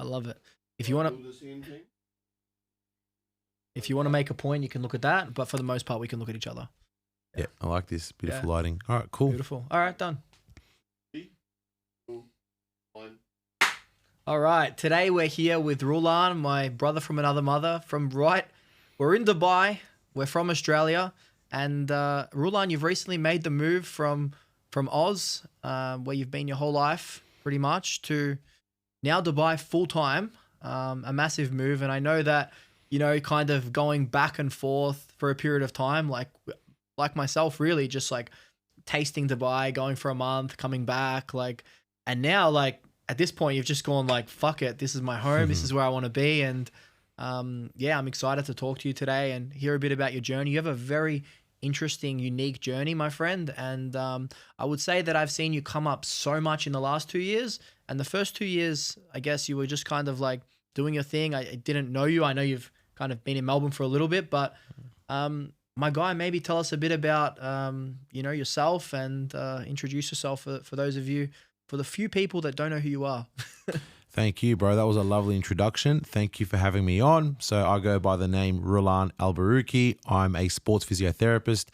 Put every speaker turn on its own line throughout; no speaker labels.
love it. If you want to make a point, you can look at that. But for the most part, we can look at each other.
Yeah, I like this. Beautiful lighting. All right, cool.
Beautiful. All right, done. 3, 2, 1. All right, today we're here with Rulan, my brother from another mother. We're in Dubai. We're from Australia. And Rulan, you've recently made the move from Oz, where you've been your whole life, pretty much, to now Dubai full-time. A massive move. And I know that, kind of going back and forth for a period of time, like myself, really, just like tasting Dubai, going for a month, coming back, and now, at this point, you've just gone fuck it, this is my home, this is where I want to be. And I'm excited to talk to you today and hear a bit about your journey. You have a very interesting, unique journey, my friend. And I would say that I've seen you come up so much in the last 2 years. And the first 2 years, I guess you were just kind of doing your thing. I didn't know you. I know you've kind of been in Melbourne for a little bit, but my guy, maybe tell us a bit about, yourself and introduce yourself for those of you, for the few people that don't know who you are.
Thank you, bro. That was a lovely introduction. Thank you for having me on. So I go by the name Rulan Al-Baruki. I'm a sports physiotherapist.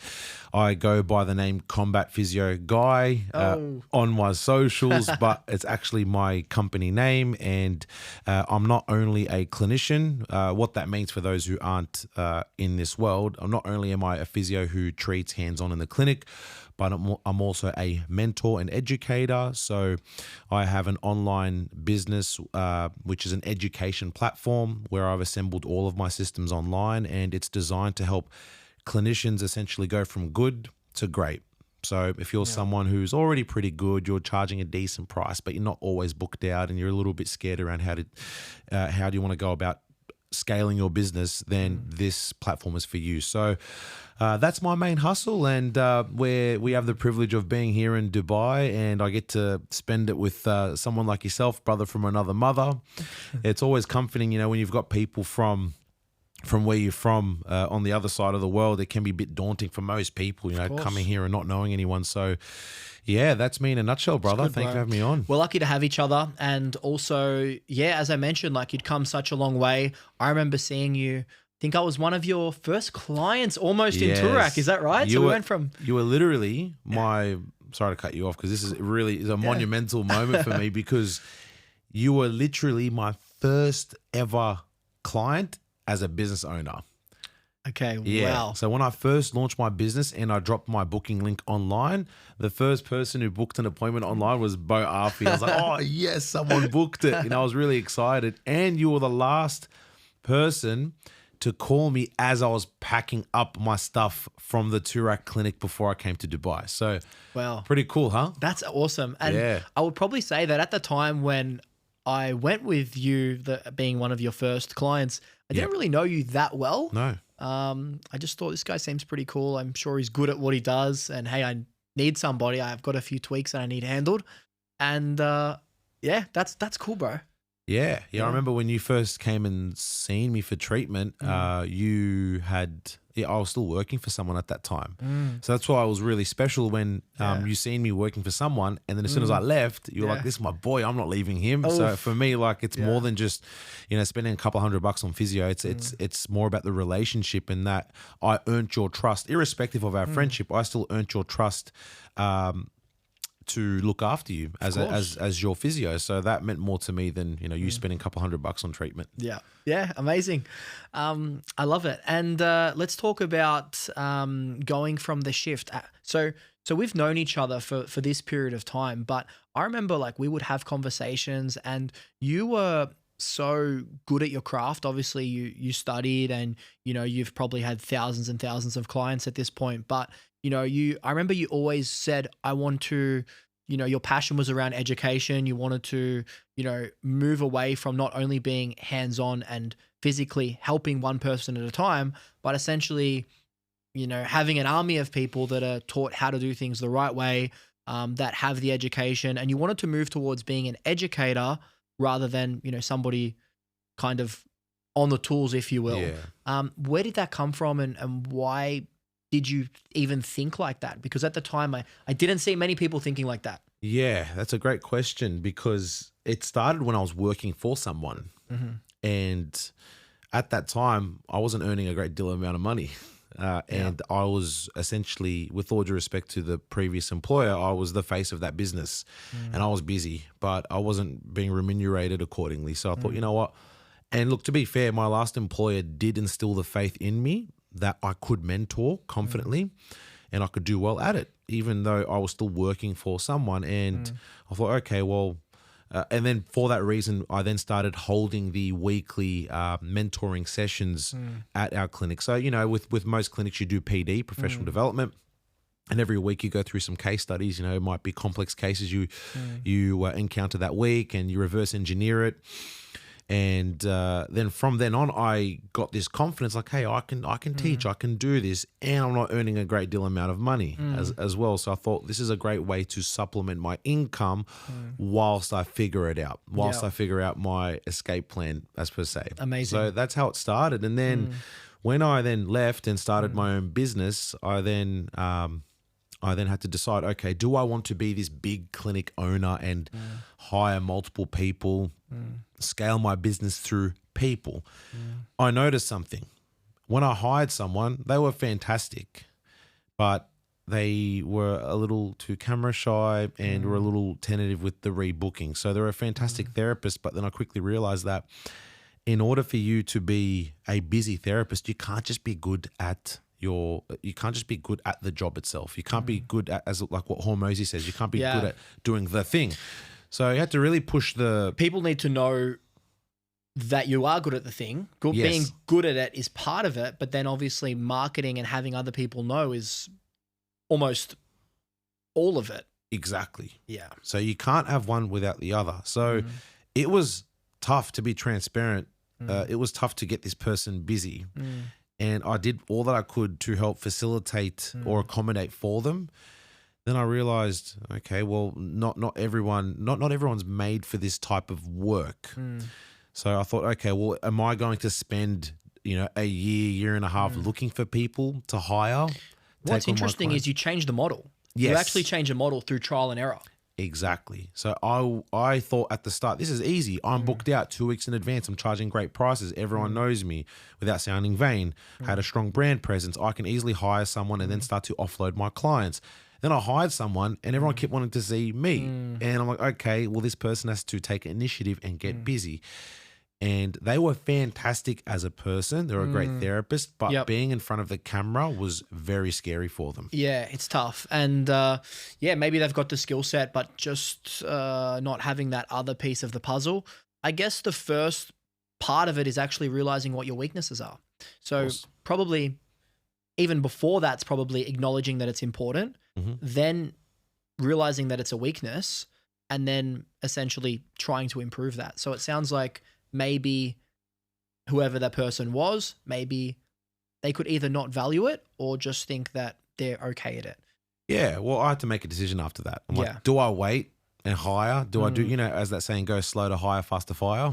I go by the name Combat Physio Guy on my socials, but it's actually my company name. And I'm not only a clinician. What that means for those who aren't in this world, not only am I a physio who treats hands-on in the clinic, but I'm also a mentor and educator. So I have an online business, which is an education platform where I've assembled all of my systems online, and it's designed to help clinicians essentially go from good to great. So if you're someone who's already pretty good, you're charging a decent price, but you're not always booked out and you're a little bit scared around how do you want to go about scaling your business, then this platform is for you. So that's my main hustle, and we have the privilege of being here in Dubai, and I get to spend it with someone like yourself, brother from another mother. It's always comforting, when you've got people from where you're from on the other side of the world. It can be a bit daunting for most people, coming here and not knowing anyone. So yeah, that's me in a nutshell, brother. Thank you for having me on.
We're lucky to have each other. And also, as I mentioned, you'd come such a long way. I remember seeing you. I think I was one of your first clients almost in Turak. Is that right?
You were literally sorry to cut you off, because this is a monumental moment for me, because you were literally my first ever client as a business owner.
Okay, wow.
So when I first launched my business and I dropped my booking link online, the first person who booked an appointment online was Bo Arfi. I was like, oh yes, someone booked it. I was really excited. And you were the last person to call me as I was packing up my stuff from the Turak clinic before I came to Dubai. So
wow,
pretty cool, huh?
That's awesome. And I would probably say that at the time when I went with you, being one of your first clients, I didn't really know you that well.
No.
I just thought this guy seems pretty cool. I'm sure he's good at what he does. And hey, I need somebody. I've got a few tweaks that I need handled. And that's cool, bro.
Yeah. I remember when you first came and seen me for treatment, I was still working for someone at that time. So that's why it was really special when you seen me working for someone, and then as soon as I left, you were like, this is my boy, I'm not leaving him. Oof. So for me, it's more than just, spending a couple $100 on physio. It's more about the relationship, and that I earned your trust. Irrespective of our friendship, I still earned your trust to look after you as your physio. So that meant more to me than, you spending a couple $100 on treatment.
Yeah. Amazing. I love it. And let's talk about going from the shift. So we've known each other for this period of time, but I remember we would have conversations, and you were so good at your craft. Obviously you studied, and you've probably had thousands and thousands of clients at this point, but I remember you always said, I want to, your passion was around education. You wanted to, move away from not only being hands-on and physically helping one person at a time, but essentially, having an army of people that are taught how to do things the right way, that have the education, and you wanted to move towards being an educator rather than, somebody kind of on the tools, if you will. Where did that come from, and why did you even think like that? Because at the time, I didn't see many people thinking like that.
Yeah, that's a great question, because it started when I was working for someone. And at that time, I wasn't earning a great deal amount of money. And I was essentially, with all due respect to the previous employer, I was the face of that business. And I was busy, but I wasn't being remunerated accordingly. So I thought, you know what? And look, to be fair, my last employer did instill the faith in me that I could mentor confidently and I could do well at it, even though I was still working for someone. And I thought, okay, well, and then for that reason, I then started holding the weekly mentoring sessions at our clinic. So, you know, with most clinics, you do PD, professional development. And every week you go through some case studies. You know, it might be complex cases you encounter that week, and you reverse engineer it. And then from then on, I got this confidence, like, hey, I can teach, I can do this, and I'm not earning a great deal amount of money as well. So I thought this is a great way to supplement my income whilst I figure it out, I figure out my escape plan, as per se.
Amazing.
So that's how it started. And then when I then left and started my own business, I then had to decide, okay, do I want to be this big clinic owner and hire multiple people, scale my business through people? I noticed something. When I hired someone, they were fantastic, but they were a little too camera shy and were a little tentative with the rebooking. So they're a fantastic therapist, but then I quickly realized that in order for you to be a busy therapist, you can't just be good at the job itself. You can't be good at, as like what Hormozy says, you can't be good at doing the thing. So you had to really push the...
People need to know that you are good at the thing. Being good at it is part of it, but then obviously marketing and having other people know is almost all of it.
Exactly.
Yeah.
So you can't have one without the other. So it was tough to be transparent. It was tough to get this person busy. And I did all that I could to help facilitate or accommodate for them. Then I realized, okay, well, not everyone's made for this type of work. So I thought, okay, well, am I going to spend, a year and a half looking for people to hire?
What's interesting is you change the model.
Yes.
You actually change the model through trial and error.
Exactly. So I thought at the start, this is easy. I'm booked out 2 weeks in advance. I'm charging great prices. Everyone knows me without sounding vain. I had a strong brand presence. I can easily hire someone and then start to offload my clients. Then I hired someone and everyone kept wanting to see me. And I'm like, okay, well, this person has to take initiative and get busy. And they were fantastic as a person. They're a great therapist, but being in front of the camera was very scary for them.
Yeah, it's tough. And maybe they've got the skill set, but just not having that other piece of the puzzle. I guess the first part of it is actually realizing what your weaknesses are. So probably even before that's probably acknowledging that it's important, then realizing that it's a weakness, and then essentially trying to improve that. So it sounds like maybe whoever that person was, maybe they could either not value it or just think that they're okay at it.
Yeah, well, I had to make a decision after that. I'm like, do I wait and hire? Do I do, as that saying goes, slow to hire, fast to fire?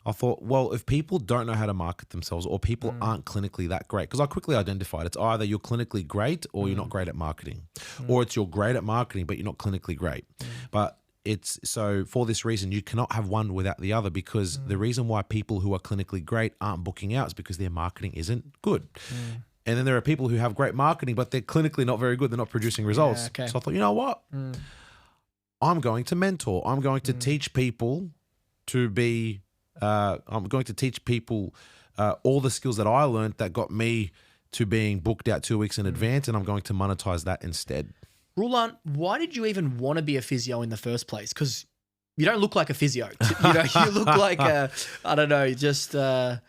I thought, well, if people don't know how to market themselves or people aren't clinically that great, because I quickly identified it's either you're clinically great or you're not great at marketing, or it's you're great at marketing, but you're not clinically great. But it's so for this reason, you cannot have one without the other, because the reason why people who are clinically great aren't booking out is because their marketing isn't good. And then there are people who have great marketing, but they're clinically not very good. They're not producing results. So I thought, you know what? I'm going to mentor. I'm going to teach people to be, I'm going to teach people all the skills that I learned that got me to being booked out 2 weeks in advance. And I'm going to monetize that instead.
Rulan, why did you even want to be a physio in the first place? Because you don't look like a physio. You look like a, I don't know, just not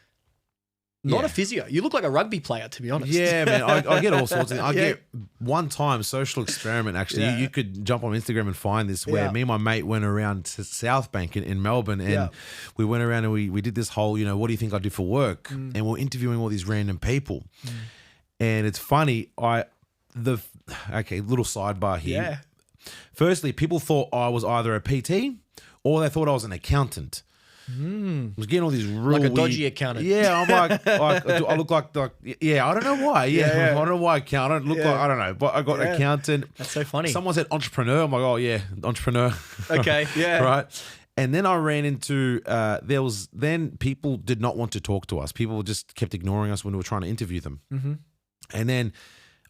a physio. You look like a rugby player, to be honest.
Yeah, man. I get all sorts of things. I get one time social experiment, actually. You could jump on Instagram and find this, where me and my mate went around to South Bank in Melbourne, and we went around and we did this whole, what do you think I do for work? And we're interviewing all these random people. And it's funny, little sidebar here. Yeah. Firstly, people thought I was either a PT or they thought I was an accountant. I was getting all these really
like a dodgy accountant.
Yeah, I'm like I look like I don't know why. I don't know why accountant. Look like, I don't know, but I got accountant.
That's so funny.
Someone said entrepreneur. I'm like, oh yeah, entrepreneur.
Okay, yeah.
Right. And then I ran into, then people did not want to talk to us. People just kept ignoring us when we were trying to interview them.
Mm-hmm.
And then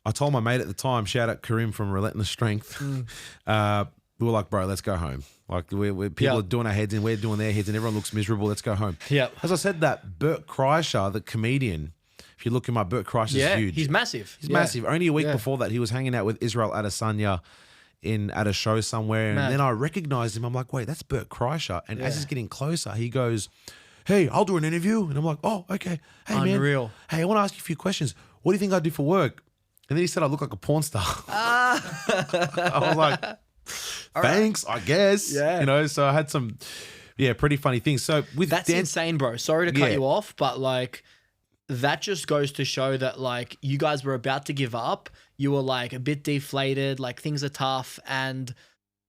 I told my mate at the time, shout out Karim from Relentless Strength. We were like, bro, let's go home. Like people are doing our heads in, we're doing their heads, and everyone looks miserable. Let's go home.
Yeah.
As I said that, Bert Kreischer, the comedian, if you look him up, Bert Kreischer's huge.
He's massive.
He's massive. Only a week before that, he was hanging out with Israel Adesanya at a show somewhere. And then I recognized him. I'm like, wait, that's Bert Kreischer. And as he's getting closer, he goes, hey, I'll do an interview. And I'm like, oh, okay. Hey,
Unreal.
man. Hey, I want to ask you a few questions. What do you think I do for work? And then he said I look like a porn star. I was like, thanks, I guess.
Yeah.
You know, so I had some, pretty funny things. So with
That's insane, bro. Sorry to cut you off, but like that just goes to show that like you guys were about to give up. You were like a bit deflated, like things are tough. And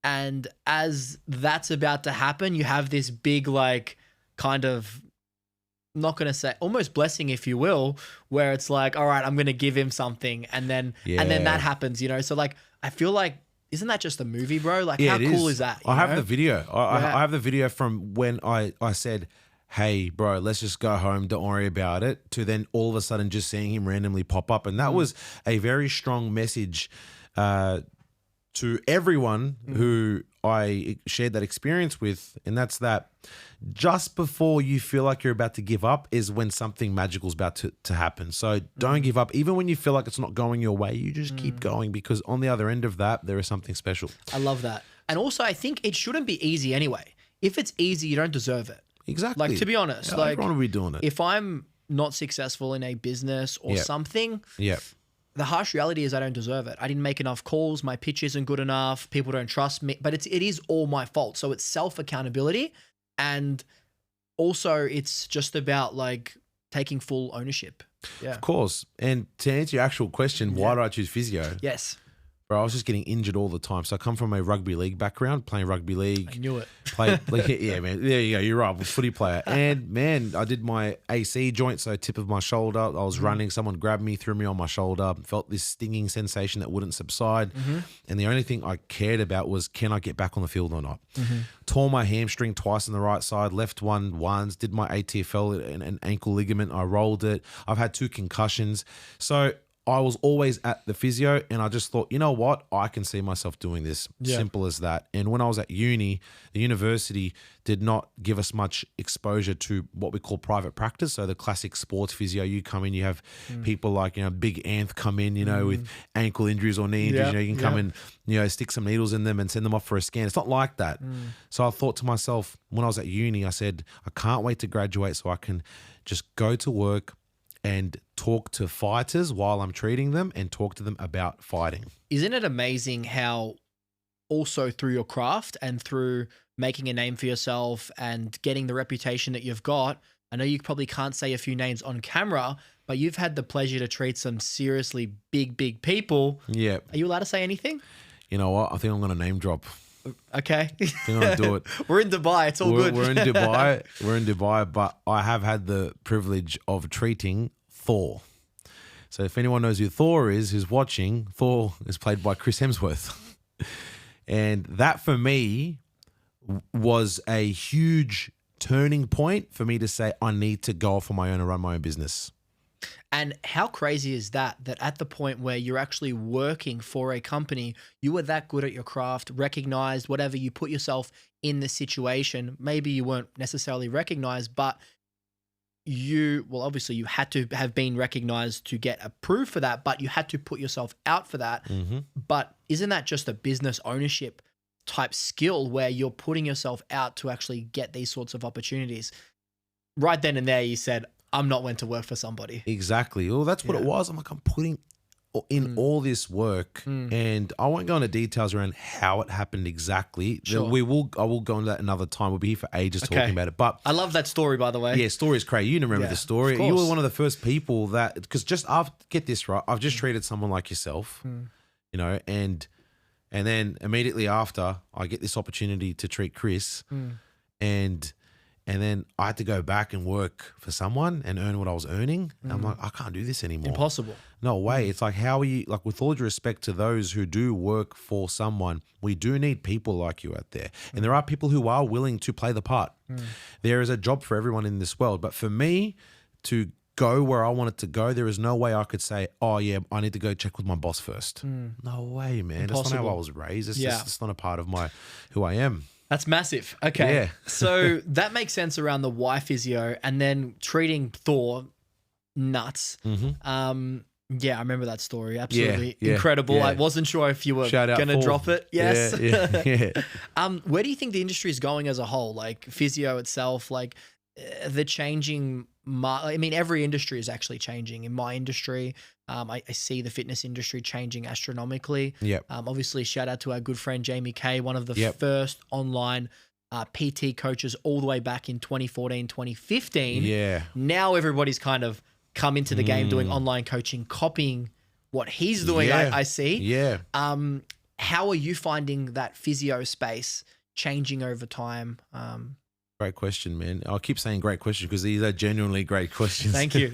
as that's about to happen, you have this big like kind of, I'm not going to say almost blessing, if you will, where it's like, all right, I'm going to give him something. And then that happens, you know? So like, I feel like, isn't that just a movie, bro? Like how cool is that?
I have the video. I have the video from when I said, hey, bro, let's just go home. Don't worry about it. To then all of a sudden just seeing him randomly pop up. And that was a very strong message to everyone who I shared that experience with. And that's that just before you feel like you're about to give up is when something magical is about to happen. So don't give up. Even when you feel like it's not going your way, you just keep going, because on the other end of that, there is something special.
I love that. And also, I think it shouldn't be easy anyway. If it's easy, you don't deserve it.
Exactly.
Like, to be honest, like
everyone will be doing it.
If I'm not successful in a business or something, the harsh reality is I don't deserve it. I didn't make enough calls. My pitch isn't good enough. People don't trust me, but it is all my fault. So it's self-accountability. And also it's just about like taking full ownership. Yeah.
Of course. And to answer your actual question, why did I choose physio?
Yes.
Bro, I was just getting injured all the time. So I come from a rugby league background, playing rugby league.
I knew it.
Yeah, man. There you go. You're right. I'm a footy player. And, man, I did my AC joint, so tip of my shoulder. I was running. Someone grabbed me, threw me on my shoulder, felt this stinging sensation that wouldn't subside. And the only thing I cared about was, can I get back on the field or not? Tore my hamstring twice on the right side, left one once, did my ATFL and an ankle ligament. I rolled it. I've had 2 concussions. So I was always at the physio, and I just thought, you know what? I can see myself doing this. Simple as that. And when I was at uni, the university did not give us much exposure to what we call private practice. So the classic sports physio, you come in, you have people like, Big Anth come in, with ankle injuries or knee injuries. You can come in, stick some needles in them and send them off for a scan. It's not like that. So I thought to myself, when I was at uni, I said, I can't wait to graduate so I can just go to work and talk to fighters while I'm treating them and talk to them about fighting.
Isn't it amazing how also through your craft and through making a name for yourself and getting the reputation that you've got, I know you probably can't say a few names on camera, but you've had the pleasure to treat some seriously big people. Yeah. Are you allowed to say anything?
You know what? I think I'm going to name drop.
Okay.
I think I'm going to do it.
We're in Dubai. It's all good.
We're in Dubai. We're in Dubai, but I have had the privilege of treating Thor. So if anyone knows who Thor is, who's watching, Thor is played by Chris Hemsworth. And that for me was a huge turning point for me to say, I need to go off on my own and run my own business.
And how crazy is that at the point where you're actually working for a company, you were that good at your craft, recognized, whatever, you put yourself in the situation. Maybe you weren't necessarily recognized, but obviously you had to have been recognized to get approved for that, but you had to put yourself out for that. But isn't that just a business ownership type skill where you're putting yourself out to actually get these sorts of opportunities? Right then and there, you said, I'm not went to work for somebody.
Exactly. Well, that's what it was. I'm like, I'm putting in all this work, and I won't go into details around how it happened exactly.
Sure.
I will go into that another time. We'll be here for ages talking about it. But
I love that story, by the way.
Yeah, story is crazy. You remember the story. You were one of the first people that, because just after, get this right, I've just treated someone like yourself, and then immediately after, I get this opportunity to treat Chris, and And then I had to go back and work for someone and earn what I was earning. And I'm like, I can't do this anymore.
Impossible.
No way. It's like, how are you, like, with all due respect to those who do work for someone, we do need people like you out there. And there are people who are willing to play the part. There is a job for everyone in this world. But for me to go where I wanted to go, there is no way I could say, oh yeah, I need to go check with my boss first. No way, man.
Impossible.
That's not how I was raised. It's just, it's not a part of who I am.
That's massive. Okay.
Yeah.
So that makes sense around the Y physio and then treating Thor nuts. Yeah, I remember that story. Absolutely incredible.
Yeah.
I wasn't sure if you were going to drop it. Yes.
Yeah.
Where do you think the industry is going as a whole? Like physio itself, like the changing. I mean, every industry is actually changing. In my industry, I see the fitness industry changing astronomically.
Yep.
Obviously, shout out to our good friend Jamie Kay, one of the first online PT coaches all the way back in 2014, 2015.
Yeah.
Now everybody's kind of come into the game doing online coaching, copying what he's doing, I see.
Yeah.
How are you finding that physio space changing over time?
Great question, man. I'll keep saying great question because these are genuinely great questions.
Thank you.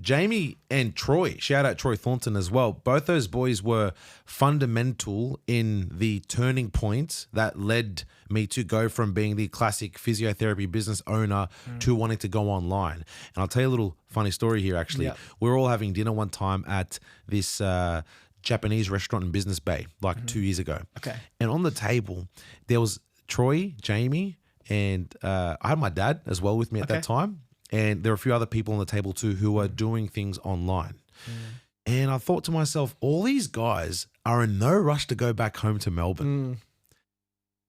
Jamie and Troy, shout out Troy Thornton as well. Both those boys were fundamental in the turning point that led me to go from being the classic physiotherapy business owner to wanting to go online. And I'll tell you a little funny story here, actually.
Yep.
We were all having dinner one time at this Japanese restaurant in Business Bay, like 2 years ago.
Okay.
And on the table, there was Troy, Jamie, and I had my dad as well with me at that time. And there were a few other people on the table too who were doing things online. And I thought to myself, all these guys are in no rush to go back home to Melbourne.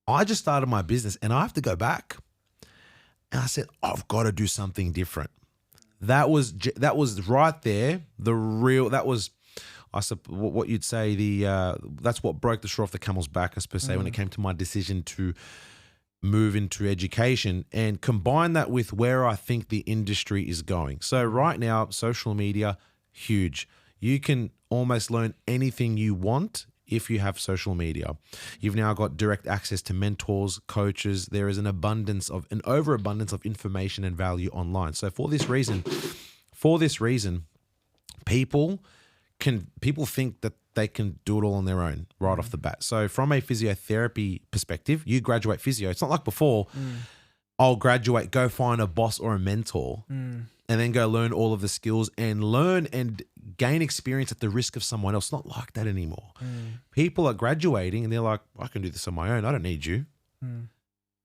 I just started my business and I have to go back. And I said, I've got to do something different. That was right there. That was, I suppose, what you'd say, that's what broke the straw off the camel's back, as per se, when it came to my decision to move into education and combine that with where I think the industry is going. So right now, social media, huge. You can almost learn anything you want if you have social media. You've now got direct access to mentors, coaches. There is an overabundance of information and value online. So for this reason, people think that they can do it all on their own right off the bat. So from a physiotherapy perspective, you graduate physio. It's not like before, I'll graduate, go find a boss or a mentor, and then go learn all of the skills and learn and gain experience at the risk of someone else. It's not like that anymore. People are graduating and they're like, I can do this on my own. I don't need you.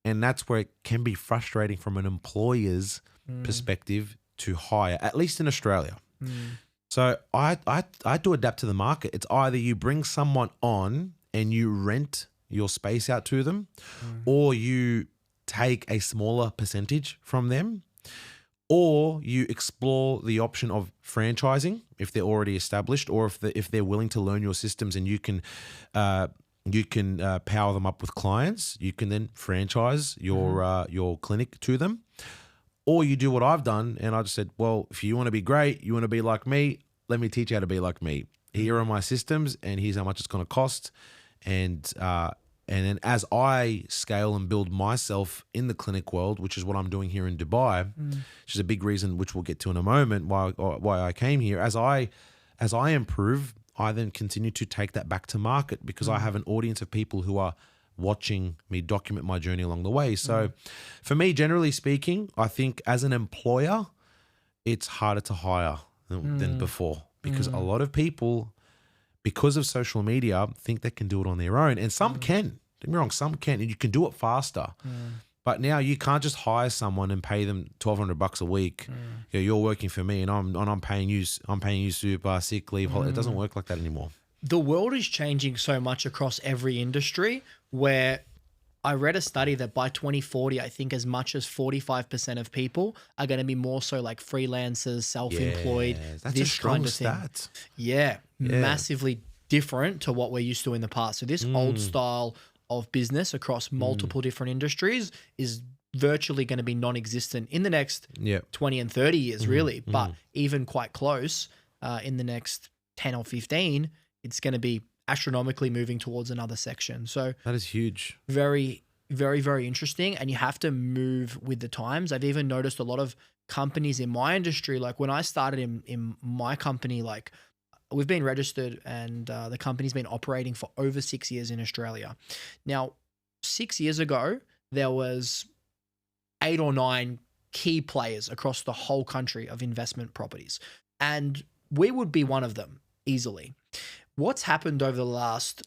And that's where it can be frustrating from an employer's perspective to hire, at least in Australia. So I do adapt to the market. It's either you bring someone on and you rent your space out to them, or you take a smaller percentage from them, or you explore the option of franchising if they're already established, or if they're willing to learn your systems and you can power them up with clients. You can then franchise your clinic to them. Or you do what I've done, and I just said, well, if you want to be great, you want to be like me, let me teach you how to be like me. Here are my systems, and here's how much it's going to cost. And then as I scale and build myself in the clinic world, which is what I'm doing here in Dubai, which is a big reason, which we'll get to in a moment, why I came here. As I improve, I then continue to take that back to market because I have an audience of people who are watching me document my journey along the way. So for me, generally speaking, I think as an employer, it's harder to hire than before because a lot of people, because of social media, think they can do it on their own. And some can. Don't get me wrong, some can. And you can do it faster. But now you can't just hire someone and pay them $1,200 a week. You're working for me and I'm paying you super, sick leave. It doesn't work like that anymore.
The world is changing so much across every industry where I read a study that by 2040, I think as much as 45% of people are going to be more so like freelancers, self-employed,
that's
this
a strong
kind of thing.
stat.
Yeah, massively different to what we're used to in the past. So this old style of business across multiple different industries is virtually going to be non-existent in the next 20 and 30 years, really. But even quite close in the next 10 or 15, it's going to be astronomically moving towards another section. So
that is huge.
Very, very, very interesting, and you have to move with the times. I've even noticed a lot of companies in my industry, like when I started in my company, like we've been registered and the company's been operating for over 6 years in Australia. Now, 6 years ago, there was 8 or 9 key players across the whole country of investment properties. And we would be one of them easily. What's happened over the last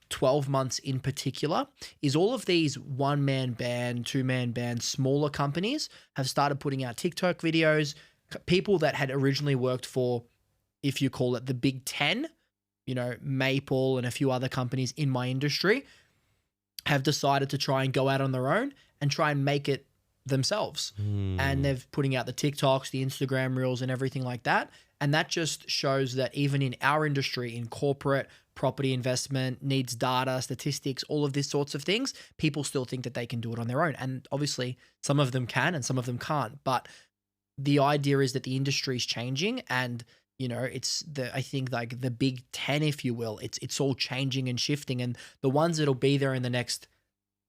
12 months in particular is all of these one-man band, two-man band, smaller companies have started putting out TikTok videos. People that had originally worked for, if you call it the Big 10, you know, Maple and a few other companies in my industry, have decided to try and go out on their own and try and make it themselves. And they're putting out the TikToks, the Instagram reels and everything like that. And that just shows that even in our industry, in corporate, property investment, needs data, statistics, all of these sorts of things, people still think that they can do it on their own. And obviously some of them can and some of them can't. But the idea is that the industry is changing, and you know, it's I think like the Big 10, if you will, it's all changing and shifting. And the ones that'll be there in the next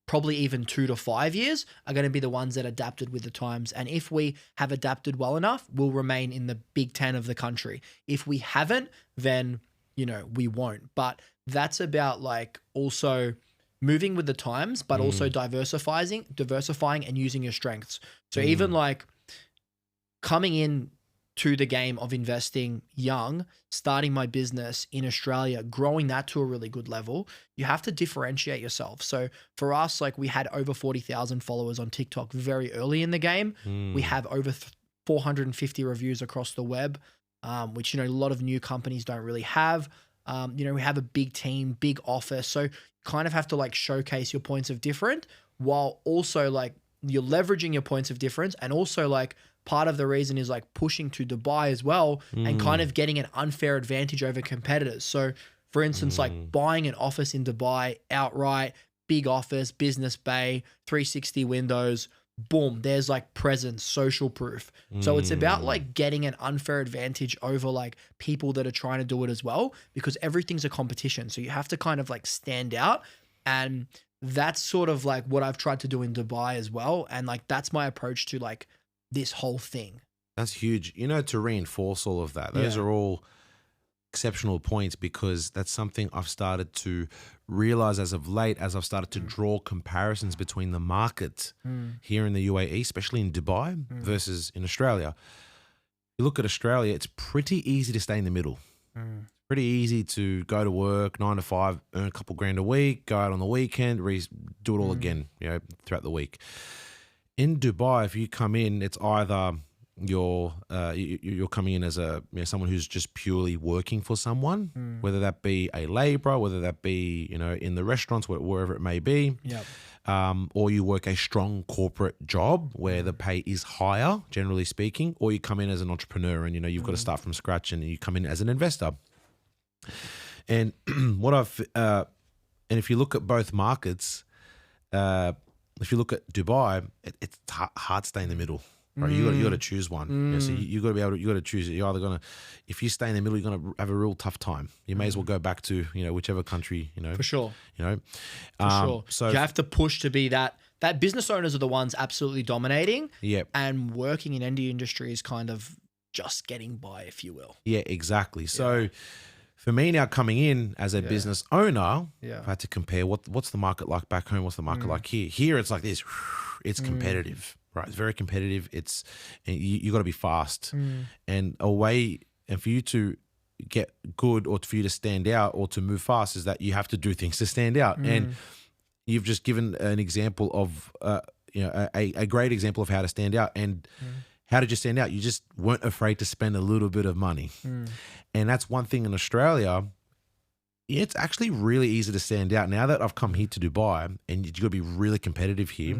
probably even 2 to 5 years are going to be the ones that adapted with the times. And if we have adapted well enough, we'll remain in the Big 10 of the country. If we haven't, then, you know, we won't. But that's about like also moving with the times, but also diversifying and using your strengths. So even like coming in to the game of investing young, starting my business in Australia, growing that to a really good level, you have to differentiate yourself. So for us, like we had over 40,000 followers on TikTok very early in the game. We have over 450 reviews across the web, which, you know, a lot of new companies don't really have. You know, we have a big team, big office. So you kind of have to like showcase your points of difference while also like you're leveraging your points of difference. And also like part of the reason is like pushing to Dubai as well and kind of getting an unfair advantage over competitors. So for instance, like buying an office in Dubai outright, big office, business bay, 360 windows, boom, there's like presence, social proof. So it's about like getting an unfair advantage over like people that are trying to do it as well, because everything's a competition. So you have to kind of like stand out. And that's sort of like what I've tried to do in Dubai as well. And like, that's my approach to like this whole thing.
That's huge. You know, to reinforce all of that, those are all exceptional points, because that's something I've started to realize as of late, as I've started to draw comparisons between the markets here in the UAE, especially in Dubai versus in Australia. You look at Australia, it's pretty easy to stay in the middle. Pretty easy to go to work 9 to 5, earn a couple grand a week, go out on the weekend, do it all again, you know, throughout the week. In Dubai, if you come in, it's either you're coming in as a, you know, someone who's just purely working for someone, whether that be a laborer, whether that be, you know, in the restaurants, wherever it may be, or you work a strong corporate job where the pay is higher, generally speaking, or you come in as an entrepreneur and, you know, you've got to start from scratch and you come in as an investor. And and if you look at both markets, if you look at Dubai, it's hard to stay in the middle, right? You got to choose one. You know, so you got to be able to, you got to choose it. You're either gonna, if you stay in the middle, you're gonna have a real tough time. You may as well go back to, you know, whichever country, you know,
For sure.
you know,
For sure.
So
you have to push to be that business owners are the ones absolutely dominating.
Yep.
And working in any industry is kind of just getting by, if you will.
Yeah, exactly. So for me now, coming in as a business owner, I've had to compare what's the market like back home, what's the market like here. Here it's like this, it's competitive, right? It's very competitive. It's, you got to be fast, and a way, and for you to get good or for you to stand out or to move fast is that you have to do things to stand out. And you've just given an example of, you know, a great example of how to stand out. And how did you stand out? You just weren't afraid to spend a little bit of money. And that's one thing in Australia. It's actually really easy to stand out. Now that I've come here to Dubai, and you've got to be really competitive here,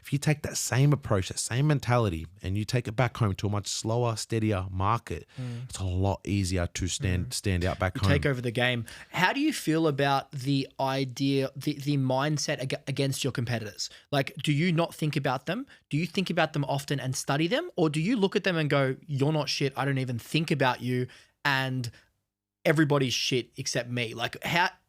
if you take that same approach, that same mentality, and you take it back home to a much slower, steadier market, it's a lot easier to stand out back home.
Take over the game. How do you feel about the idea, the mindset against your competitors? Like, do you not think about them? Do you think about them often and study them? Or do you look at them and go, you're not shit, I don't even think about you, and everybody's shit except me? Like,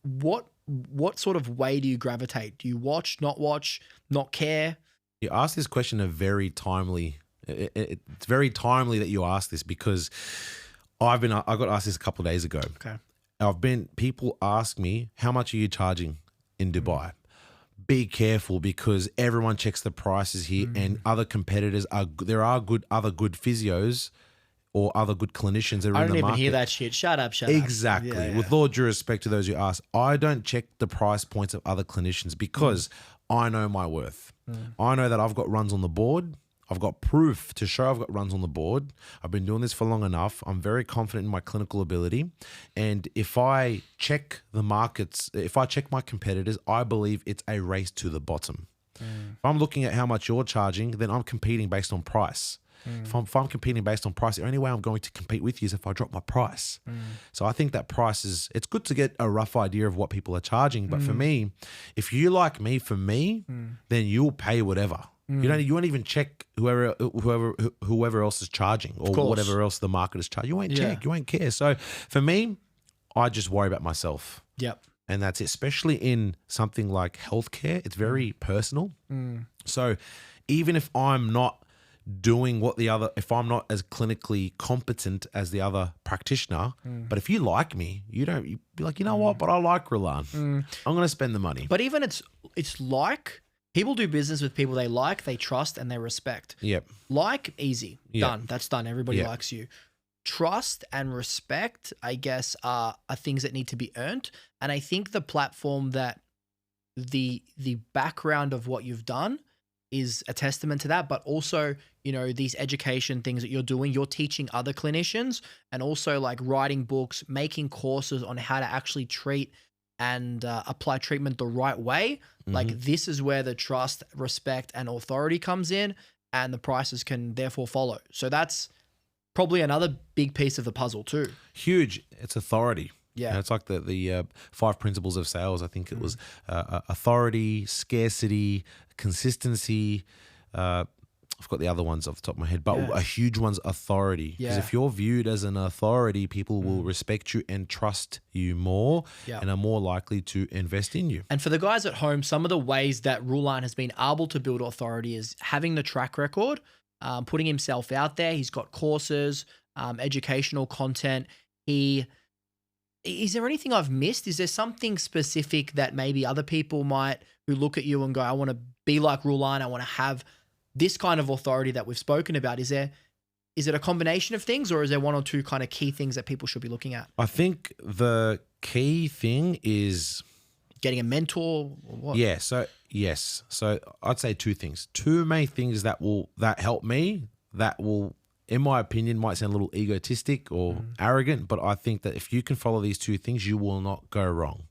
what what sort of way do you gravitate? Do you watch, not care?
You asked this question a very timely. It's very timely that you ask this because I got asked this a couple of days ago.
Okay.
People ask me, how much are you charging in Dubai? Be careful because everyone checks the prices here and other competitors there are other good physios or other good clinicians that are in the market.
I don't even hear that shit. Shut up.
Exactly.
Yeah.
With all due respect to those who ask, I don't check the price points of other clinicians because I know my worth. I know that I've got runs on the board. I've got proof to show I've got runs on the board. I've been doing this for long enough. I'm very confident in my clinical ability. And if I check the markets, if I check my competitors, I believe it's a race to the bottom. If I'm looking at how much you're charging, then I'm competing based on price. If I'm competing based on price, the only way I'm going to compete with you is if I drop my price. So I think that it's good to get a rough idea of what people are charging. But for me, if you like me, then you'll pay whatever. You won't even check whoever else is charging or whatever else the market is charging. You won't check. You won't care. So for me, I just worry about myself.
Yep.
And that's it. Especially in something like healthcare, it's very personal. So even if I'm not doing if I'm not as clinically competent as the other practitioner, but if you like me, you'd be like, you know what? But I like Rulan. I'm going to spend the money.
But even it's like. People do business with people they like, they trust, and they respect.
Yep.
Like, easy. Done. That's done. Everybody likes you. Trust and respect, I guess, are things that need to be earned. And I think the platform that the background of what you've done is a testament to that. But also, these education things that you're teaching other clinicians and also like writing books, making courses on how to actually treat and apply treatment the right way. Like this is where the trust, respect, and authority comes in, and the prices can therefore follow. So that's probably another big piece of the puzzle too.
Huge. It's authority.
Yeah.
It's like the 5 principles of sales. I think it was authority, scarcity, consistency. I forgot the other ones off the top of my head, but a huge one's authority. Because if you're viewed as an authority, people will respect you and trust you more and are more likely to invest in you.
And for the guys at home, some of the ways that Rulan has been able to build authority is having the track record, putting himself out there. He's got courses, educational content. Is there anything I've missed? Is there something specific that maybe other people who look at you and go, I want to be like Rulan, I want to have this kind of authority that we've spoken about? Is it a combination of things, or is there one or two kind of key things that people should be looking at?
I think the key thing is
getting a mentor or what?
Yeah. So yes. So I'd say 2 things. 2 main things that help me, that will, in my opinion, might sound a little egotistic or arrogant, but I think that if you can follow these 2 things, you will not go wrong.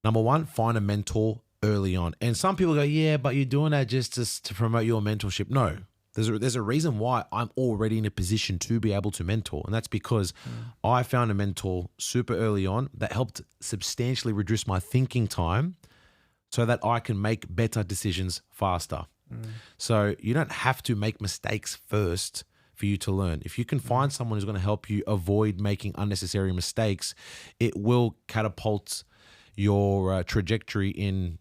Number 1, find a mentor early on. And some people go, yeah, but you're doing that just to promote your mentorship. No, there's a reason why I'm already in a position to be able to mentor. And that's because I found a mentor super early on that helped substantially reduce my thinking time so that I can make better decisions faster. So you don't have to make mistakes first for you to learn. If you can find someone who's going to help you avoid making unnecessary mistakes, it will catapult your trajectory in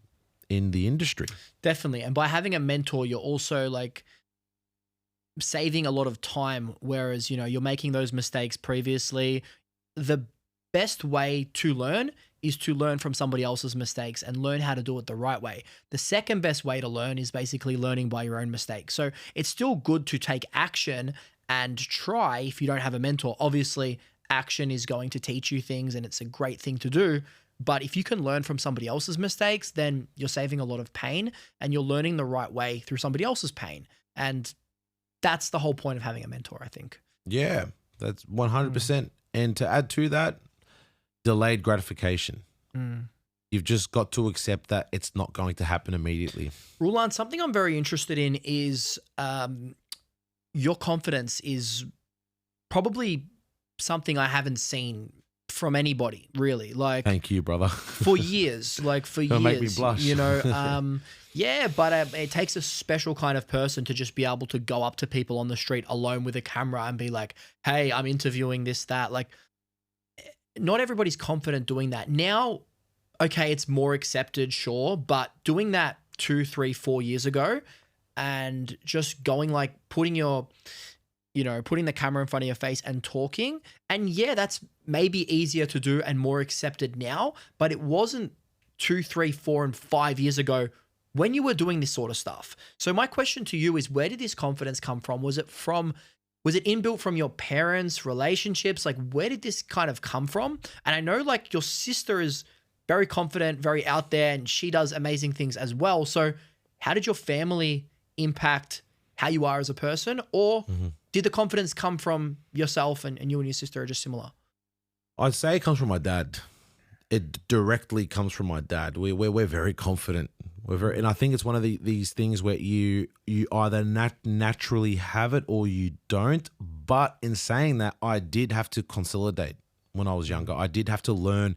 the industry.
Definitely. And by having a mentor, you're also like saving a lot of time, whereas, you're making those mistakes previously. The best way to learn is to learn from somebody else's mistakes and learn how to do it the right way. The second best way to learn is basically learning by your own mistakes. So it's still good to take action and try if you don't have a mentor. Obviously, action is going to teach you things and it's a great thing to do. But if you can learn from somebody else's mistakes, then you're saving a lot of pain and you're learning the right way through somebody else's pain. And that's the whole point of having a mentor, I think.
Yeah, that's 100%. And to add to that, delayed gratification. You've just got to accept that it's not going to happen immediately.
Rulan, something I'm very interested in is your confidence is probably something I haven't seen from anybody, really. Like,
thank you, brother.
For years,
Don't make me blush.
Yeah, but it takes a special kind of person to just be able to go up to people on the street alone with a camera and be like, hey, I'm interviewing this, that. Like, not everybody's confident doing that. Now, okay, it's more accepted, sure, but doing that 2, 3, 4 years ago and just going like putting the camera in front of your face and talking. And yeah, that's maybe easier to do and more accepted now, but it wasn't 2, 3, 4, and 5 years ago when you were doing this sort of stuff. So my question to you is, where did this confidence come from? Was it inbuilt from your parents' relationships? Like, where did this kind of come from? And I know like your sister is very confident, very out there, and she does amazing things as well. So how did your family impact how you are as a person? Or did the confidence come from yourself and you and your sister are just similar?
I'd say it comes from my dad. It directly comes from my dad. We're very confident. And I think it's one of these things where you either naturally have it or you don't. But in saying that, I did have to consolidate when I was younger. I did have to learn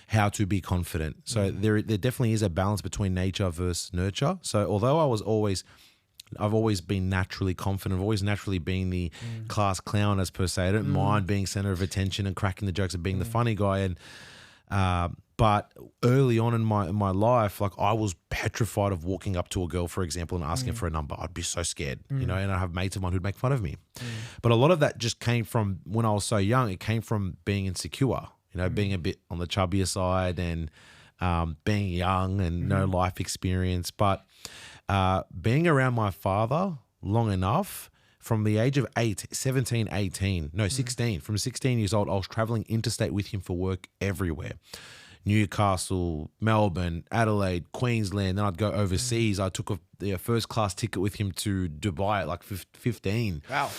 how to be confident. So there definitely is a balance between nature versus nurture. So although I've always been naturally confident, I've always naturally been the class clown as per se. I don't mind being center of attention and cracking the jokes and being the funny guy. And but early on in my life, like I was petrified of walking up to a girl, for example, and asking for a number. I'd be so scared, and I have mates of mine who'd make fun of me. But a lot of that just came from when I was so young. It came from being insecure, being a bit on the chubbier side and being young and no life experience. But being around my father long enough, from the age of 16, from 16 years old, I was traveling interstate with him for work everywhere. Newcastle, Melbourne, Adelaide, Queensland. Then I'd go overseas. I took a first class ticket with him to Dubai at like 15.
Wow.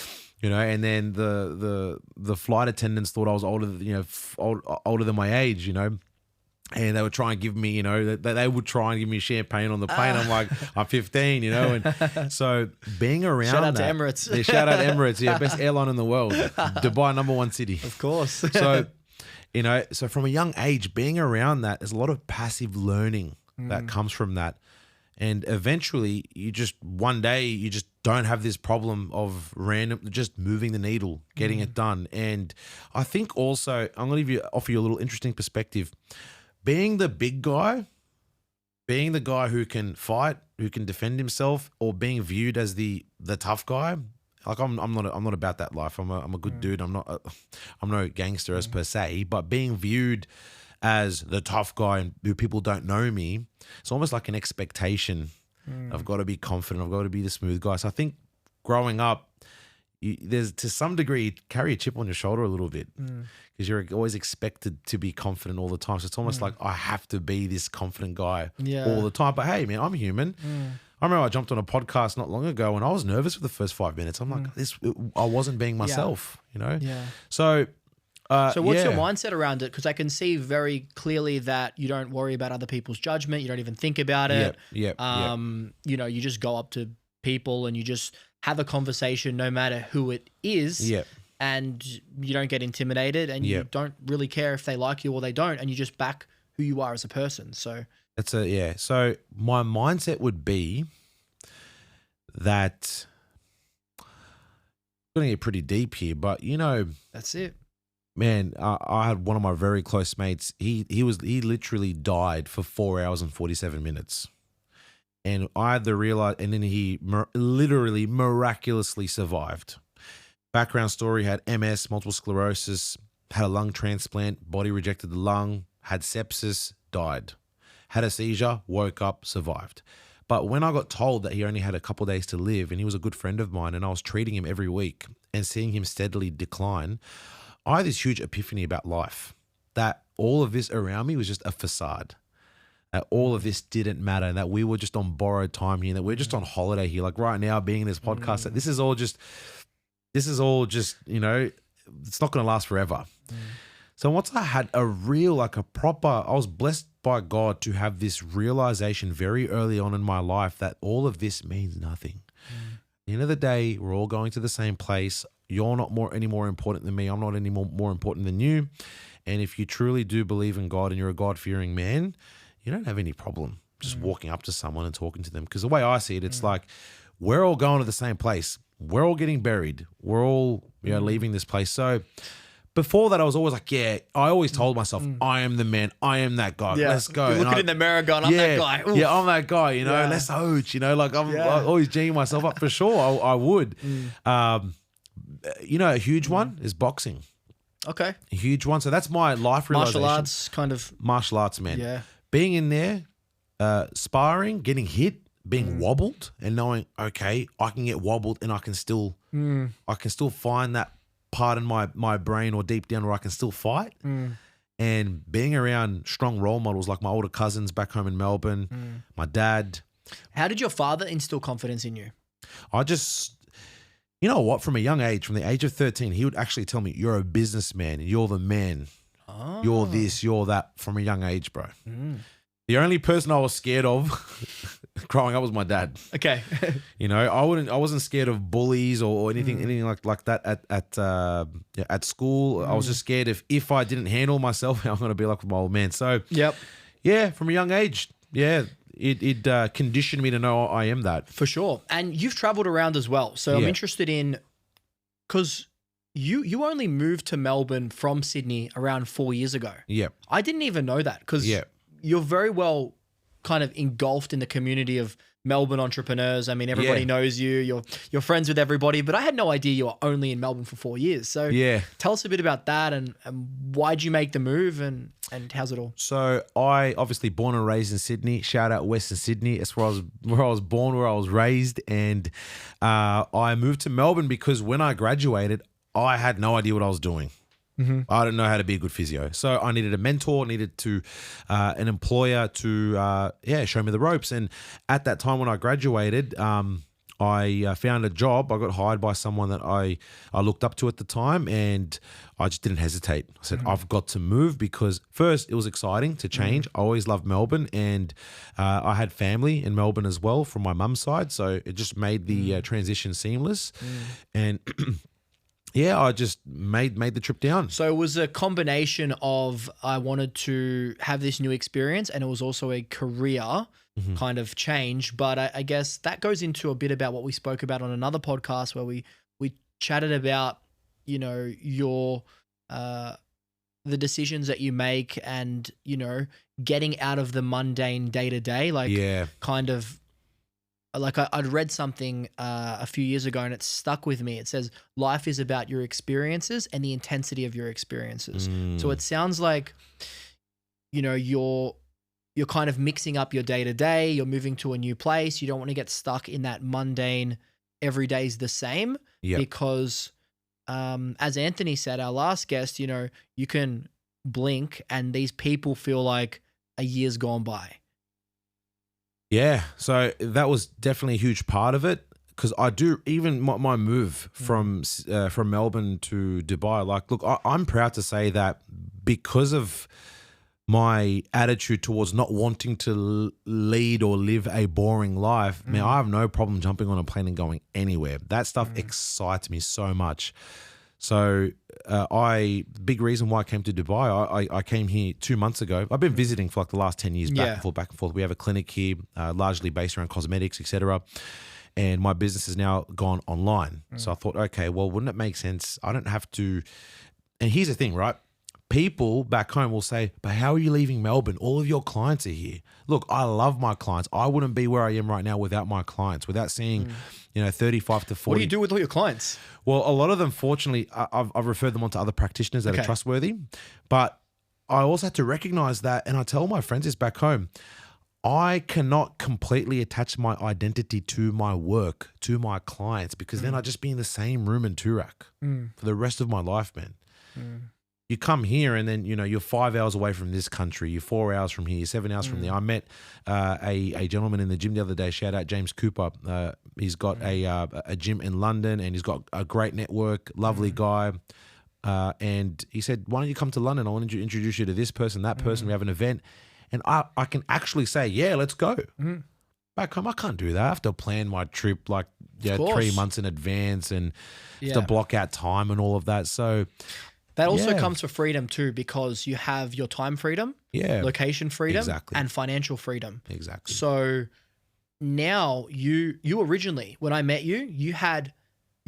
And then the flight attendants thought I was older than my age, And they would try and give me, they would try and give me champagne on the plane. I'm like, I'm 15, And so being around
shout out to Emirates.
Yeah, shout out to Emirates. Yeah, best airline in the world. Dubai, #1 city.
Of course.
So, so from a young age, being around that, there's a lot of passive learning that comes from that. And eventually one day you just don't have this problem of just moving the needle, getting it done. And I think also, I'm going to offer you a little interesting perspective. Being the big guy, being the guy who can fight, who can defend himself, or being viewed as the tough guy, like I'm not about that life. I'm a good dude. I'm no gangster as per se, but being viewed as the tough guy and who people don't know me, it's almost like an expectation. I've got to be confident. I've got to be the smooth guy. So I think growing up, there's to some degree you carry a chip on your shoulder a little bit because you're always expected to be confident all the time. So it's almost like I have to be this confident guy all the time. But hey, man, I'm human. I remember I jumped on a podcast not long ago and I was nervous for the first 5 minutes. I'm like, I wasn't being myself,
Yeah.
So
what's your mindset around it? Because I can see very clearly that you don't worry about other people's judgment. You don't even think about it. You just go up to people and you just have a conversation no matter who it is. And you don't get intimidated and you don't really care if they like you or they don't. And you just back who you are as a person. So
So my mindset would be that I'm going to get pretty deep here, but
that's it.
Man, I had one of my very close mates. He literally died for 4 hours and 47 minutes. And I had to realize, and then he literally miraculously survived. Background story: had MS, multiple sclerosis, had a lung transplant, body rejected the lung, had sepsis, died. Had a seizure, woke up, survived. But when I got told that he only had a couple of days to live, and he was a good friend of mine, and I was treating him every week and seeing him steadily decline, I had this huge epiphany about life, that all of this around me was just a facade. That all of this didn't matter, that we were just on borrowed time here, that we're just on holiday here. Like right now, being in this podcast, that this is all just, it's not going to last forever. So once I had I was blessed by God to have this realization very early on in my life that all of this means nothing. At the end of the day, we're all going to the same place. You're not any more important than me. I'm not any more important than you. And if you truly do believe in God and you're a God-fearing man, you don't have any problem just walking up to someone and talking to them. Because the way I see it, it's like we're all going to the same place. We're all getting buried. We're all leaving this place. So before that, I was always like, yeah, I always told myself, I am the man. I am that guy.
Yeah.
Let's go.
You're looking in the mirror going, I'm that guy. Oof.
Yeah, I'm that guy, you know,
Yeah.
let's ouch, you know, like I always geeing myself up for sure. I would. You know, a huge one is boxing.
Okay.
A huge one. So that's my life realization.
Martial arts kind of.
Martial arts, man.
Yeah.
Being in there, sparring, getting hit, being wobbled, and knowing, okay, I can get wobbled and I can still find that part in my brain or deep down where I can still fight. And being around strong role models like my older cousins back home in Melbourne, my dad.
How did your father instill confidence in you?
I just, you know what, from a young age, from the age of 13, he would actually tell me, you're a businessman, you're the man, you're this, you're that, from a young age, bro. The only person I was scared of growing up was my dad.
Okay.
You know, I wasn't scared of bullies or anything like that at school. I was just scared if I didn't handle myself, I'm going to be like my old man. So yeah, from a young age, it conditioned me to know I am that.
For sure. And you've traveled around as well. So I'm interested in, because you only moved to Melbourne from Sydney around 4 years ago.
Yeah.
I didn't even know that, because you're very well kind of engulfed in the community of Melbourne entrepreneurs. I mean, everybody knows you. You're friends with everybody, but I had no idea you were only in Melbourne for 4 years. So tell us a bit about that and why'd you make the move and how's it all?
So I obviously born and raised in Sydney. Shout out Western Sydney. That's where I was born, where I was raised. And I moved to Melbourne because when I graduated, I had no idea what I was doing. I didn't know how to be a good physio. So I needed a mentor, needed to an employer to show me the ropes. And at that time when I graduated, I found a job. I got hired by someone that I looked up to at the time, and I just didn't hesitate. I said, I've got to move, because first, it was exciting to change. I always loved Melbourne, and I had family in Melbourne as well from my mum's side. So it just made the transition seamless. And I just made the trip down.
So it was a combination of, I wanted to have this new experience, and it was also a career kind of change. But I guess that goes into a bit about what we spoke about on another podcast, where we chatted about, you know, your the decisions that you make, and, you know, getting out of the mundane day to day, like kind of. Like I'd read something a few years ago, and it stuck with me. It says, life is about your experiences and the intensity of your experiences. So it sounds like, you know, you're kind of mixing up your day to day. You're moving to a new place. You don't want to get stuck in that mundane, every day's the same. Because as Anthony said, our last guest, you know, you can blink and these people feel like a year's gone by.
Yeah, so that was definitely a huge part of it, because I do, even my move from Melbourne to Dubai, like, look, I'm proud to say that because of my attitude towards not wanting to lead or live a boring life, man, I have no problem jumping on a plane and going anywhere. That stuff excites me so much. So big reason why I came to Dubai, I came here 2 months ago. I've been visiting for like the last 10 years, back and forth. We have a clinic here, largely based around cosmetics, etc. And my business has now gone online. So I thought, okay, well, wouldn't it make sense? I don't have to. And here's the thing, right? People back home will say, but how are you leaving Melbourne? All of your clients are here. Look, I love my clients. I wouldn't be where I am right now without my clients, without seeing, 35 to 40.
What do you do with all your clients?
Well, a lot of them, fortunately, I've referred them on to other practitioners that are trustworthy. But I also had to recognize that, and I tell my friends this back home, I cannot completely attach my identity to my work, to my clients, because then I'd just be in the same room in Turak for the rest of my life, man. You come here and then, you're 5 hours away from this country. You're 4 hours from here, 7 hours from there. I met a gentleman in the gym the other day. Shout out James Cooper. He's got a gym in London, and he's got a great network, lovely guy. And he said, why don't you come to London? I want to introduce you to this person, that person. We have an event. And I can actually say, yeah, let's go. Back home, I can't do that. I have to plan my trip 3 months in advance, and have to block out time and all of that. So
that also comes with freedom too, because you have your time freedom, location freedom, and financial freedom.
Exactly.
So now you originally, when I met you, you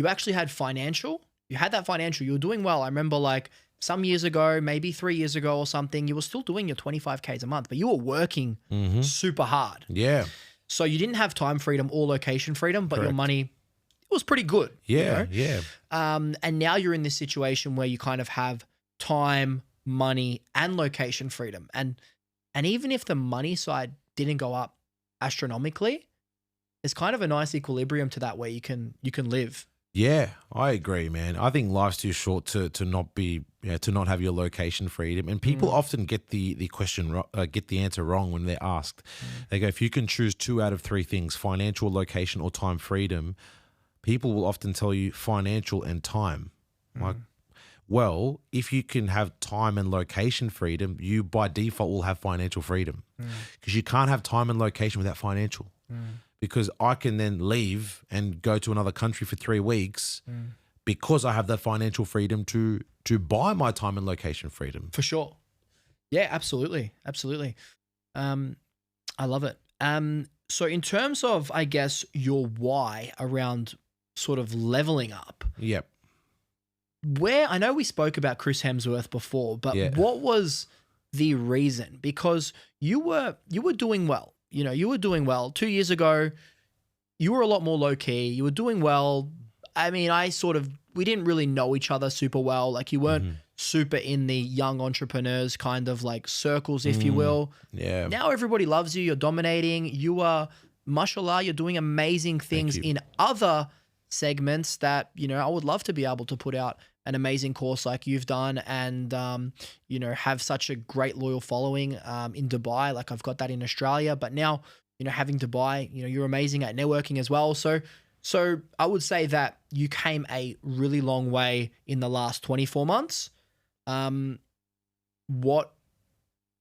actually had financial. You had that financial. You were doing well. I remember like some years ago, maybe 3 years ago or something, you were still doing your 25Ks a month, but you were working super hard.
Yeah.
So you didn't have time freedom or location freedom, but your
Correct.
money, it was pretty good.
Yeah.
You know?
Yeah.
And now you're in this situation where you kind of have time, money, and location freedom. And even if the money side didn't go up astronomically, there's kind of a nice equilibrium to that where you can live.
Yeah, I agree, man. I think life's too short to not be to not have your location freedom. And people often get the question get the answer wrong when they're asked. They go, if you can choose 2 out of 3 things, financial, location, or time freedom, people will often tell you financial and time. Like, well, if you can have time and location freedom, you by default will have financial freedom, because you can't have time and location without financial. Because I can then leave and go to another country for 3 weeks because I have that financial freedom to buy my time and location freedom.
For sure. Yeah, absolutely. Absolutely. I love it. So in terms of, I guess, your why around sort of leveling up.
Yep.
Where, I know we spoke about Chris Hemsworth before, but what was the reason? Because you were doing well. You know, you were doing well 2 years ago. You were a lot more low key. You were doing well. I mean, we didn't really know each other super well. Like, you weren't super in the young entrepreneurs kind of like circles, if you will.
Yeah.
Now everybody loves you. You're dominating. You are, mashallah, you're doing amazing things in other segments that, you know, I would love to be able to put out an amazing course like you've done and, you know, have such a great loyal following in Dubai. Like, I've got that in Australia, but now, you know, having Dubai, you know, you're amazing at networking as well. So I would say that you came a really long way in the last 24 months. What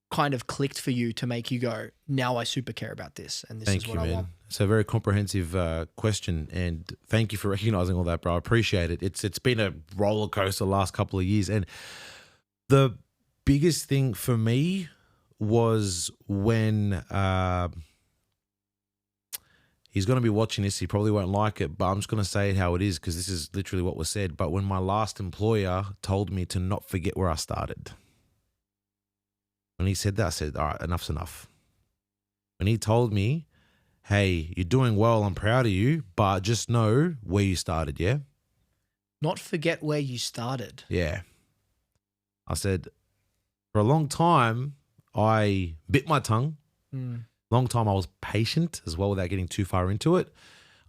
kind of clicked for you to make you go, now I super care about this and this is what I want?
It's a very comprehensive question, and thank you for recognizing all that, bro. I appreciate it. It's been a roller coaster the last couple of years, and the biggest thing for me was when he's going to be watching this. He probably won't like it, but I'm just going to say it how it is because this is literally what was said. But when my last employer told me to not forget where I started, when he said that, I said, all right, enough's enough. When he told me, hey, you're doing well, I'm proud of you, but just know where you started, yeah?
Not forget where you started.
Yeah. I said, for a long time, I bit my tongue. Long time I was patient as well without getting too far into it.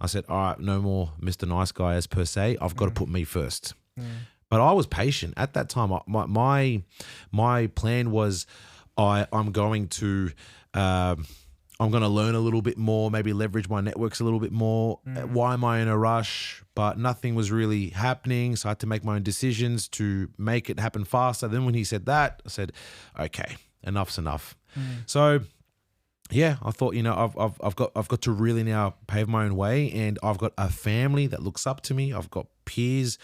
I said, all right, no more Mr. Nice Guy as per se. I've got to put me first. But I was patient. At that time, my plan was I'm going to learn a little bit more, maybe leverage my networks a little bit more. Why am I in a rush? But nothing was really happening, so I had to make my own decisions to make it happen faster. Then when he said that, I said, okay, enough's enough. So yeah, I thought, you know, I've got to really now pave my own way, and I've got a family that looks up to me. I've got peers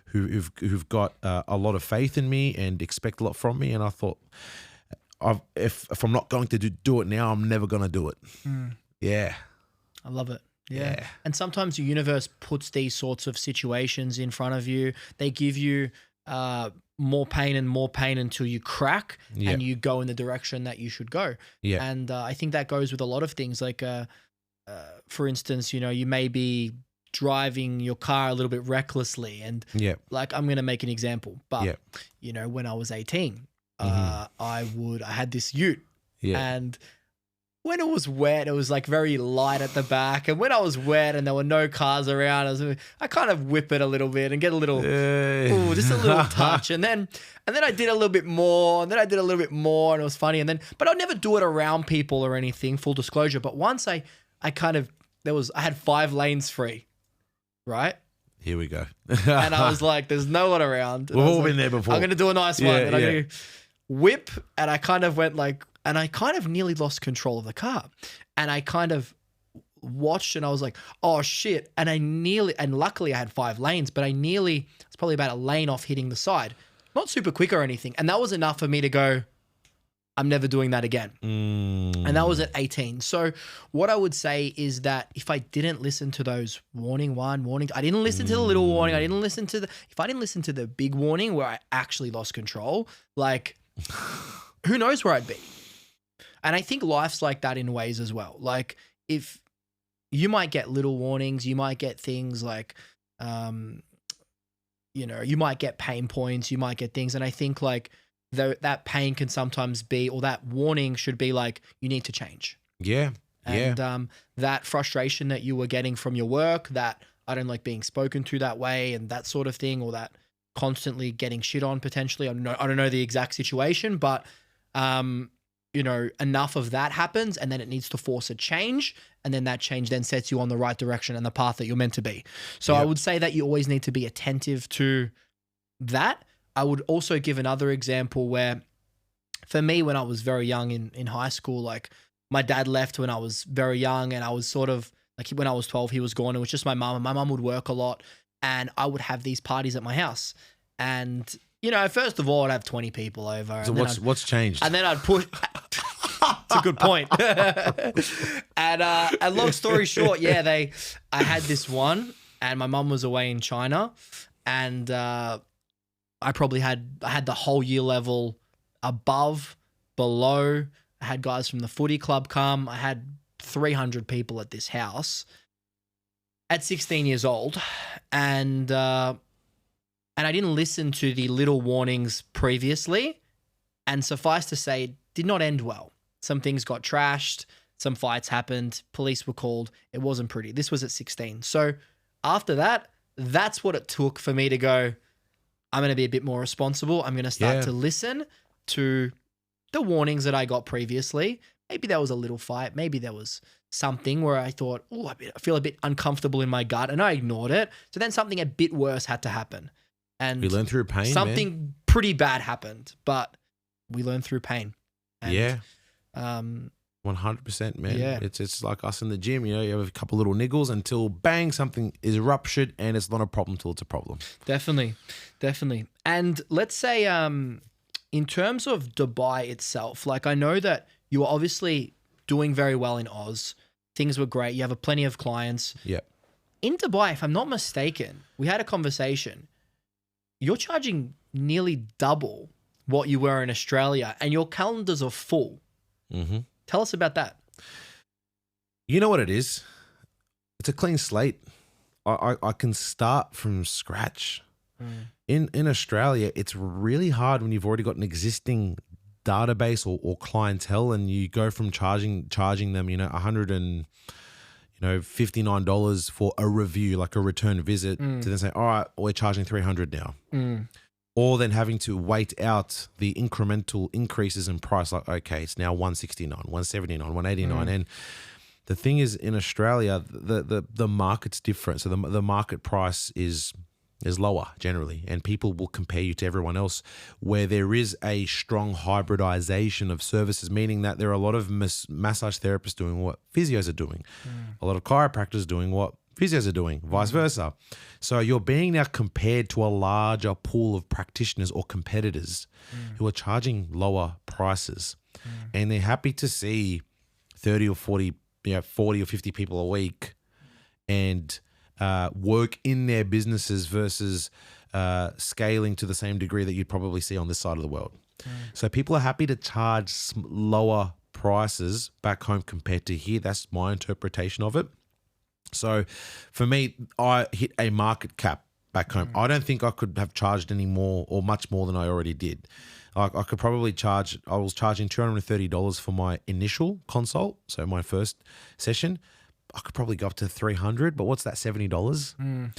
who've got a lot of faith in me and expect a lot from me. And I thought, if I'm not going to do it now, I'm never going to do it. Yeah.
I love it. Yeah. And sometimes the universe puts these sorts of situations in front of you. They give you more pain until you crack and you go in the direction that you should go. Yeah. And I think that goes with a lot of things. Like, for instance, you know, you may be driving your car a little bit recklessly, and like, I'm going to make an example, but you know, when I was 18, I had this ute, and when it was wet, it was like very light at the back. And when I was wet and there were no cars around, I kind of whip it a little bit and get a little, just a little touch. And then I did a little bit more, and then I did a little bit more, and it was funny. But I'd never do it around people or anything, full disclosure. But once I had 5 lanes free, right?
Here we go.
And I was like, there's no one around.
We've all been there before.
I'm going to do a nice one. And I'm going to whip, and I kind of went like, and I kind of nearly lost control of the car. And I kind of watched, and I was like, oh shit. And luckily I had 5 lanes, but it's probably about a lane off hitting the side. Not super quick or anything. And that was enough for me to go, I'm never doing that again. And that was at 18. So what I would say is that if I didn't listen to those warning, I didn't listen to the little warning. If I didn't listen to the big warning where I actually lost control, like who knows where I'd be. And I think life's like that in ways as well. Like if you might get little warnings, you might get things like, you might get pain points, you might get things. And I think like that pain can sometimes be, or that warning should be like, you need to change.
Yeah.
And that frustration that you were getting from your work, that I don't like being spoken to that way and that sort of thing, or that constantly getting shit on potentially. I don't know the exact situation, but enough of that happens and then it needs to force a change, and then that change then sets you on the right direction and the path that you're meant to be. So I would say that you always need to be attentive to that. I would also give another example where for me, when I was very young in high school, like my dad left when I was very young, and I was sort of like, when I was 12, he was gone. It was just my mum, and my mum would work a lot, and I would have these parties at my house. And, first of all, I'd have 20 people over.
So what's changed?
And then I'd push. It's a good point. And long story short, I had this one, and my mum was away in China, and I had the whole year level above, below. I had guys from the footy club come. I had 300 people at this house at 16 years old, and I didn't listen to the little warnings previously, and suffice to say, it did not end well. Some things got trashed, some fights happened, police were called. It wasn't pretty. This was at 16. So after that, that's what it took for me to go, I'm going to be a bit more responsible. I'm going to start to listen to the warnings that I got previously. Maybe there was a little fight. Maybe there was something where I thought, I feel a bit uncomfortable in my gut, and I ignored it. So then something a bit worse had to happen. And
we learn through pain,
something pretty bad happened, but we learn through pain. And,
100%, man. Yeah. It's like us in the gym, you have a couple little niggles until bang, something is ruptured, and it's not a problem till it's a problem.
Definitely. And let's say in terms of Dubai itself, like I know that you were obviously doing very well in Oz. Things were great. You have plenty of clients.
Yeah.
In Dubai, if I'm not mistaken, we had a conversation. You're charging nearly double what you were in Australia, and your calendars are full.
Mm-hmm.
Tell us about that.
You know what it is? It's a clean slate. I can start from scratch. In Australia, it's really hard when you've already got an existing database or clientele, and you go from charging them, $159 for a review, like a return visit, to then say, all right, we're charging $300 now. Or then having to wait out the incremental increases in price, like, okay, it's now $169, $179, $189. And the thing is, in Australia, the market's different. So the market price is lower generally, and people will compare you to everyone else, where there is a strong hybridization of services, meaning that there are a lot of massage therapists doing what physios are doing, a lot of chiropractors doing what physios are doing, vice versa. So you're being now compared to a larger pool of practitioners or competitors who are charging lower prices, and they're happy to see 30 or 40, 40 or 50 people a week and work in their businesses versus scaling to the same degree that you'd probably see on this side of the world. So people are happy to charge lower prices back home compared to here. That's my interpretation of it. So for me, I hit a market cap back home. I don't think I could have charged any more or much more than I already did. I could probably I was charging $230 for my initial consult, so my first session. I could probably go up to $300, but what's that, $70?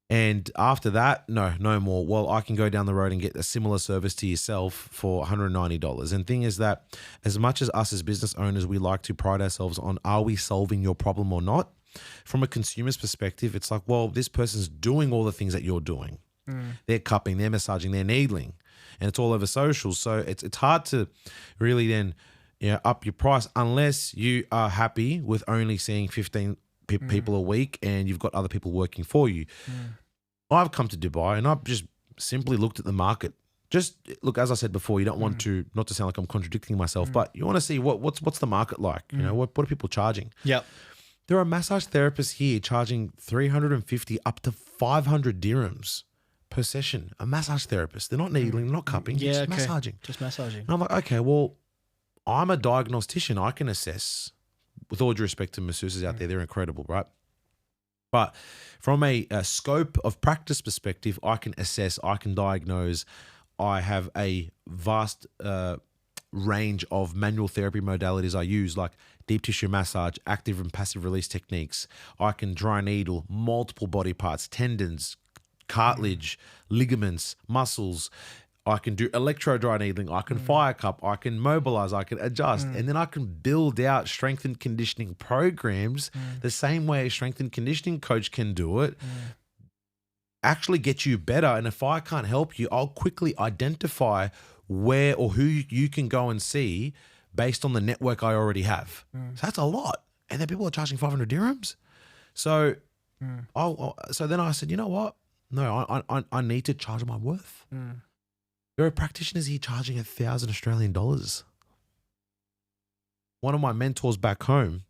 And after that, no more. Well, I can go down the road and get a similar service to yourself for $190. And thing is that as much as us as business owners, we like to pride ourselves on, are we solving your problem or not? From a consumer's perspective, it's like, well, this person's doing all the things that you're doing. They're cupping, they're massaging, they're needling, and it's all over socials. So it's hard to really then up your price unless you are happy with only seeing 15 people a week and you've got other people working for you. I've come to Dubai and I've just simply looked at the market just look, as I said before, you don't want to, not to sound like I'm contradicting myself, but you want to see what's the market like? You know, what are people charging?
Yep.
There are massage therapists here charging 350 up to 500 dirhams per session. A massage therapist. They're not needling, not cupping, just massaging.
Just massaging.
And I'm like, okay, well, I'm a diagnostician. I can assess, with all due respect to masseuses out there, they're incredible, right? But from a scope of practice perspective, I can assess, I can diagnose. I have a vast range of manual therapy modalities I use, like deep tissue massage, active and passive release techniques. I can dry needle multiple body parts, tendons, cartilage, ligaments, muscles. I can do electro dry needling. I can fire cup. I can mobilize. I can adjust. And then I can build out strength and conditioning programs the same way a strength and conditioning coach can do it. Actually get you better. And if I can't help you, I'll quickly identify where or who you can go and see based on the network I already have. So that's a lot. And then people are charging 500 dirhams. So, so then I said, you know what? No, I need to charge my worth. There are practitioners here charging 1,000 Australian dollars. One of my mentors back home,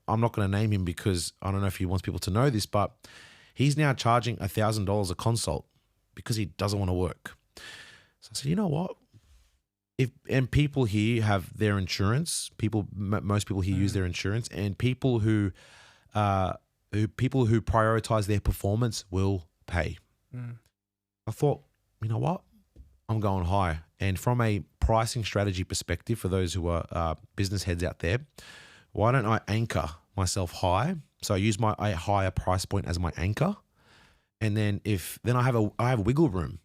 I'm not going to name him because I don't know if he wants people to know this, but he's now charging $1,000 a consult because he doesn't want to work. So I said, you know what? And people here have their insurance. Most people here use their insurance, and people who prioritize their performance will pay. I thought, you know what? I'm going high. And from a pricing strategy perspective, for those who are business heads out there, why don't I anchor myself high? So I use a higher price point as my anchor. And then I have wiggle room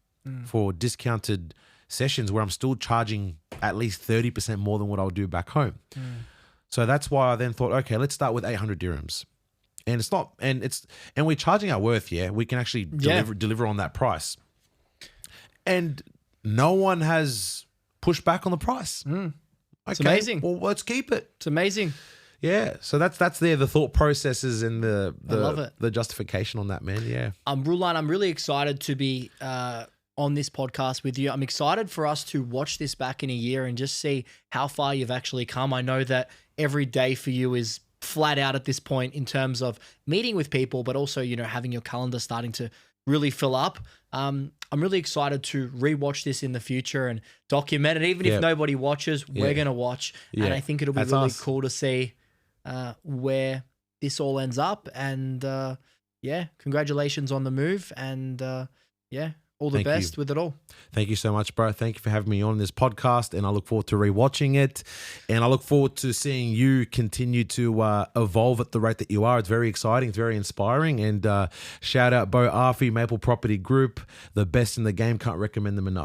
for discounted sessions where I'm still charging at least 30% more than what I would do back home. So that's why I then thought, okay, let's start with 800 dirhams. And we're charging our worth, yeah. We can actually deliver on that price. And no one has pushed back on the price.
It's amazing.
Well, let's keep it.
It's amazing.
Yeah. So that's the thought processes and
I love it.
the justification on that, man. Yeah.
Rulan, I'm really excited to be on this podcast with you. I'm excited for us to watch this back in a year and just see how far you've actually come. I know that every day for you is flat out at this point in terms of meeting with people, but also, you know, having your calendar starting to really fill up. I'm really excited to rewatch this in the future and document it. Even if nobody watches, we're going to watch. And I think it'll be really cool to see where this all ends up. And congratulations on the move. And all the best with it all.
Thank you so much, bro. Thank you for having me on this podcast, and I look forward to rewatching it, and I look forward to seeing you continue to evolve at the rate that you are. It's very exciting. It's very inspiring, and shout out Bo Arfi, Maple Property Group, the best in the game. Can't recommend them enough.